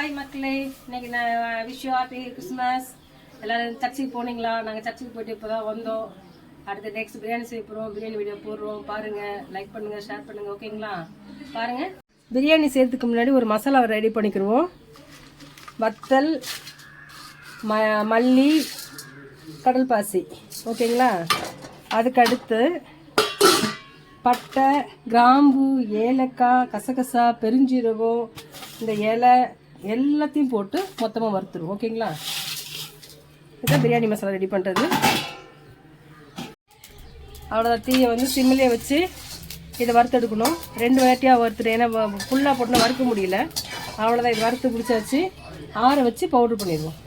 Hi மக்களே, இன்னைக்கு நான் விஷ் யூ ஹாப்பி கிறிஸ்மஸ். எல்லோரும் சர்ச்சுக்கு போனீங்களா? நாங்கள் சர்ச்சுக்கு போயிட்டு இப்போ தான் வந்தோம். அடுத்து நெக்ஸ்ட் பிரியாணி செய்ய போகிறோம். பிரியாணி வீடியோ போடுறோம். பாருங்கள், லைக் பண்ணுங்கள், ஷேர் பண்ணுங்கள். ஓகேங்களா? பாருங்கள், பிரியாணி செய்யறதுக்கு முன்னாடி ஒரு மசாலாவை ரெடி பண்ணிக்கிடுவோம். வத்தல், மல்லி, கடல் பாசி. ஓகேங்களா? அதுக்கு அடுத்து பட்டை, கிராம்பு, ஏலக்காய், கசகசா, பெருஞ்சீரகம், இந்த இலை எல்லாத்தையும் போட்டு மொத்தமாக வறுத்துருவோம். ஓகேங்களா? இதுதான் பிரியாணி மசாலா ரெடி பண்ணுறது. அவ்வளோதான். தீயை வந்து சிம்மிலே வச்சு இதை வறுத்தெடுக்கணும். 2 வாட்டியாக வறுத்துட்டு, ஏன்னா ஃபுல்லாக போட்டுனா வறுக்க முடியல. அவ்வளோதான். இது வறுத்து பிடிச்சாச்சு. ஆற வச்சு பவுட்ரு பண்ணிடுவோம்.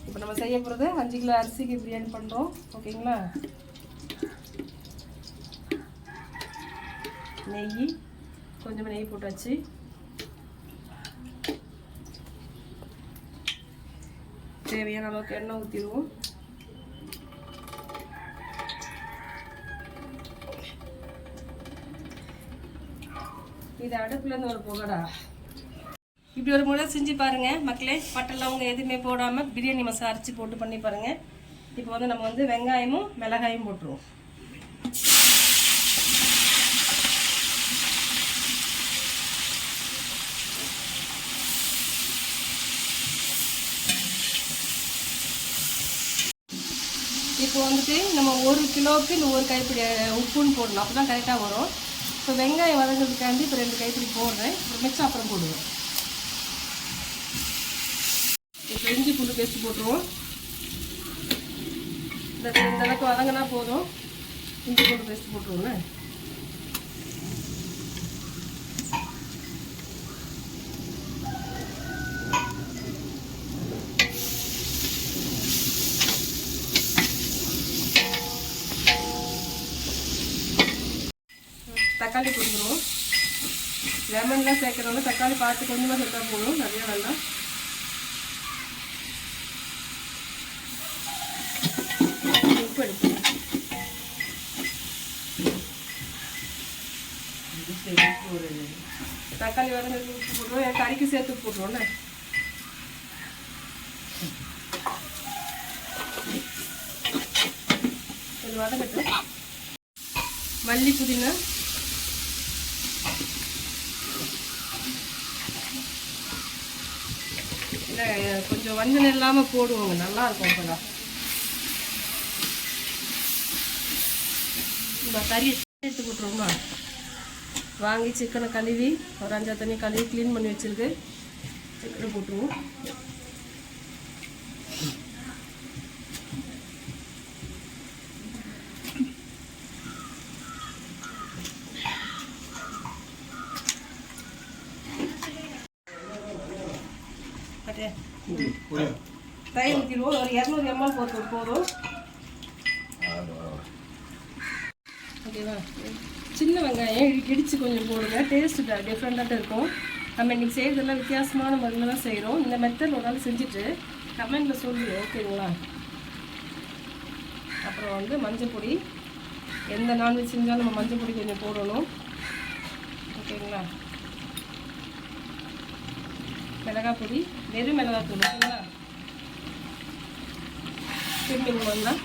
இப்போ நம்ம செய்ய போகிறது 5 கிலோ அரிசிக்கு பிரியாணி பண்ணுறோம். ஓகேங்களா? நெய், கொஞ்சமாக நெய் போட்டாச்சு. தேவையான அளவுக்கு எண்ணெய் ஊற்றிடுவோம். இது அடுப்புலேருந்து ஒரு புகடா. இப்படி ஒரு முறை செஞ்சு பாருங்கள் மக்களே. பட்டெல்லாம் அவங்க எதுவுமே போடாமல் பிரியாணி மசாலா அரைச்சி போட்டு பண்ணி பாருங்கள். இப்போ வந்து நம்ம வந்து வெங்காயமும் மிளகாயும் போட்டுருவோம். இப்போ வந்துட்டு நம்ம 1 கிலோவுக்கு இந்த 1 கைப்பிடி உப்புன்னு போடணும். அப்போ தான் கரெக்டாக வரும். இப்போ வெங்காயம் வதங்கிறதுக்காண்டி இப்போ 2 கைப்பிடி போடுறேன். மிச்சம் அப்புறம் போடுவேன். இப்போ இஞ்சி பூண்டு பேஸ்ட் போட்டுருவோம். இந்த அளவுக்கு வதங்கினா போதும். இஞ்சி பூண்டு பேஸ்ட் போட்டுருவோங்க. தக்காளி போட்டுருவோம். லெமன்லாம் சேர்க்குறவங்க தக்காளி பார்த்து கொஞ்சமாக சேர்த்தா போதும், நிறைய வேண்டாம். உப்பு எடுக்கணும். தக்காளி வதங்கிறதுக்கு உப்பு போட்டுருவோம். என் கறிக்கு சேர்த்து போட்டுருவோம்ல. இது வதங்கட்டும். மல்லி, புதினா, கொஞ்சம் வஞ்சனை இல்லாமல் போடுவோங்க, நல்லா இருக்கும். அப்போதான் இந்த கறி எடுத்து போட்டுருவோமா. வாங்கி சிக்கனை கழுவி ஒரு 5 தண்ணி கழுவி க்ளீன் பண்ணி வச்சுருக்கு. சிக்கனை போட்டுருவோம். தயிர் ஊற்றிடுவோம். ஒரு 200 ml போதும். ஓகேவா? சின்ன வெங்காயம் இடித்து கொஞ்சம் போடுங்க. டேஸ்ட்டு டிஃப்ரெண்ட்டாக இருக்கும். நம்ம இன்றைக்கி செய்கிறதெல்லாம் வித்தியாசமான முறையில் தான் செய்கிறோம். இந்த மெத்தட் ஒரு நாள் செஞ்சுட்டு கமெண்டில் சொல்லுங்க. ஓகேங்களா? அப்புறம் வந்து மஞ்சள் பொடி, எந்த நான்வெஜ் செஞ்சாலும் நம்ம மஞ்சள் பொடி கொஞ்சம் போடணும். ஓகேங்களா? மிளகாய் பொடி, வெறும் மிளகாய் பொடி. ஓகேங்களா? திரும்பி வந்தால்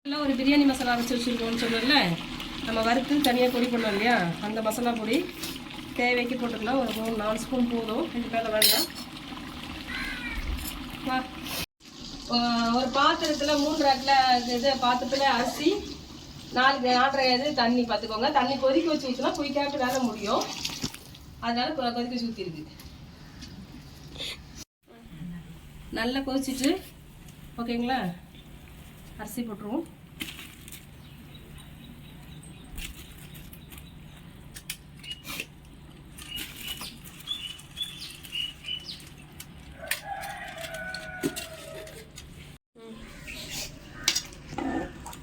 எல்லாம் ஒரு பிரியாணி மசாலா அரைச்சி வச்சுருக்கோம்னு சொல்லல, நம்ம வறுத்து தனியாக பொடி பண்ணோம் இல்லையா, அந்த மசாலா பொடி தேவைக்கு போட்டுக்கலாம். ஒரு 3-4 ஸ்பூன் போதும். இதுக்கு மேலே வேண்டாம். ஒரு பாத்திரத்தில் 3 அட்டில் இது பாத்திரத்தில் அரிசி, 4-4.5 இது தண்ணி பார்த்துக்கோங்க. தண்ணி கொதிக்க வச்சு ஊற்றினா குயிக்காட்டு வேலை முடியும். அதனால கொதிக்க வச்சு ஊற்றிருக்கு. நல்லா கொதிச்சுட்டு ஓகேங்களா, அரிசி போட்டுருவோம்.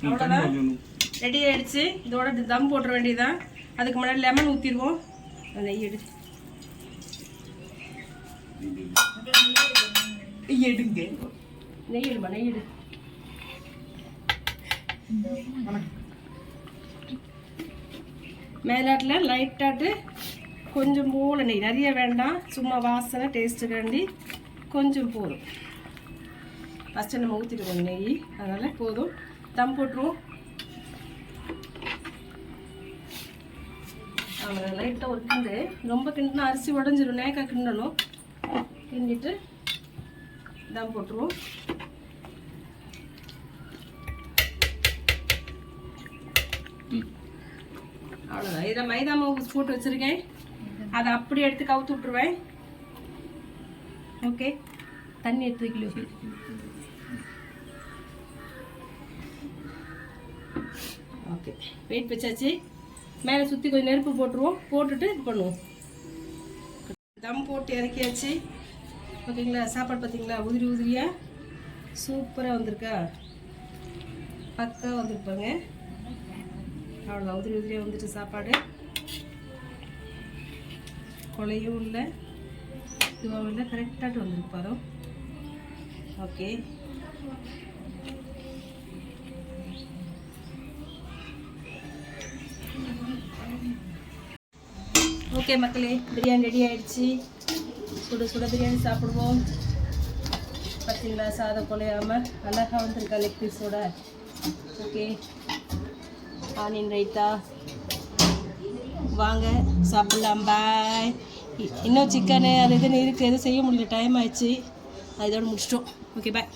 அவ்வளோதான், ரெடி ஆகிடுச்சு. இதோட தம் போட்டுற வேண்டியதான். அதுக்கு முன்னாடி லெமன் ஊற்றிடுவோம். நெய் எடுத்து எடுங்க. நெய் எடுமா, நெய் எடு. மேலாட்டில் லைட்டாட்டு கொஞ்சம் போல் நெய், நிறைய வேண்டாம், சும்மா வாசனை டேஸ்ட்டு வேண்டி கொஞ்சம் போதும். ஃபஸ்ட்டு நம்ம ஊற்றிடுவோம் நெய், அதனால் போதும். தம் போட்டுருவோம். அவ்வளோ லைட்டாக ஒரு கிண்டு, ரொம்ப கிண்டுனா அரிசி உடஞ்சிரும், நேக்காக கிண்டணும். கிண்டிட்டு தம் போட்டுருவோம். அவ்வளோதான். இதில் மைதா மாவு போட்டு வச்சுருக்கேன், அதை அப்படி எடுத்து கவுத்து விட்ருவேன். ஓகே, தண்ணி எடுத்துக்கிலோ. ஓகே, வெயிட் வச்சாச்சு. மேலே சுற்றி கொஞ்சம் நெருப்பு போட்டுருவோம். போட்டுட்டு இது பண்ணுவோம். தம் போட்டு இறக்கியாச்சு. ஓகேங்களா? சாப்பாடு பார்த்தீங்களா? உதிரி உதிரியாக சூப்பராக வந்திருக்கா, பக்கா வந்திருப்பாங்க. அவ்வளோதான், உதிரி உதிரியாக வந்துட்டு சாப்பாடு. கொலையும் இல்லை, இதுவாகவும் இல்லை, கரெக்டாக வந்துருக்கு பாரு. ஓகே, ஓகே மக்களே, பிரியாணி ரெடி ஆகிடுச்சு. சுட சுட பிரியாணி சாப்பிடுவோம். பார்த்தீங்களா, சாதம் குலையாமல் அழகாக வந்துருக்கா லெக் பீஸோட. Okay, onion raita. வாங்க சாப்பிட்லாம். பாய். இன்னும் சிக்கனு அது இதுன்னு இருக்குது, எதுவும் செய்ய முடியல, டைம் ஆயிடுச்சு. அதோடு முடிச்சிட்டோம். ஓகே, பாய்.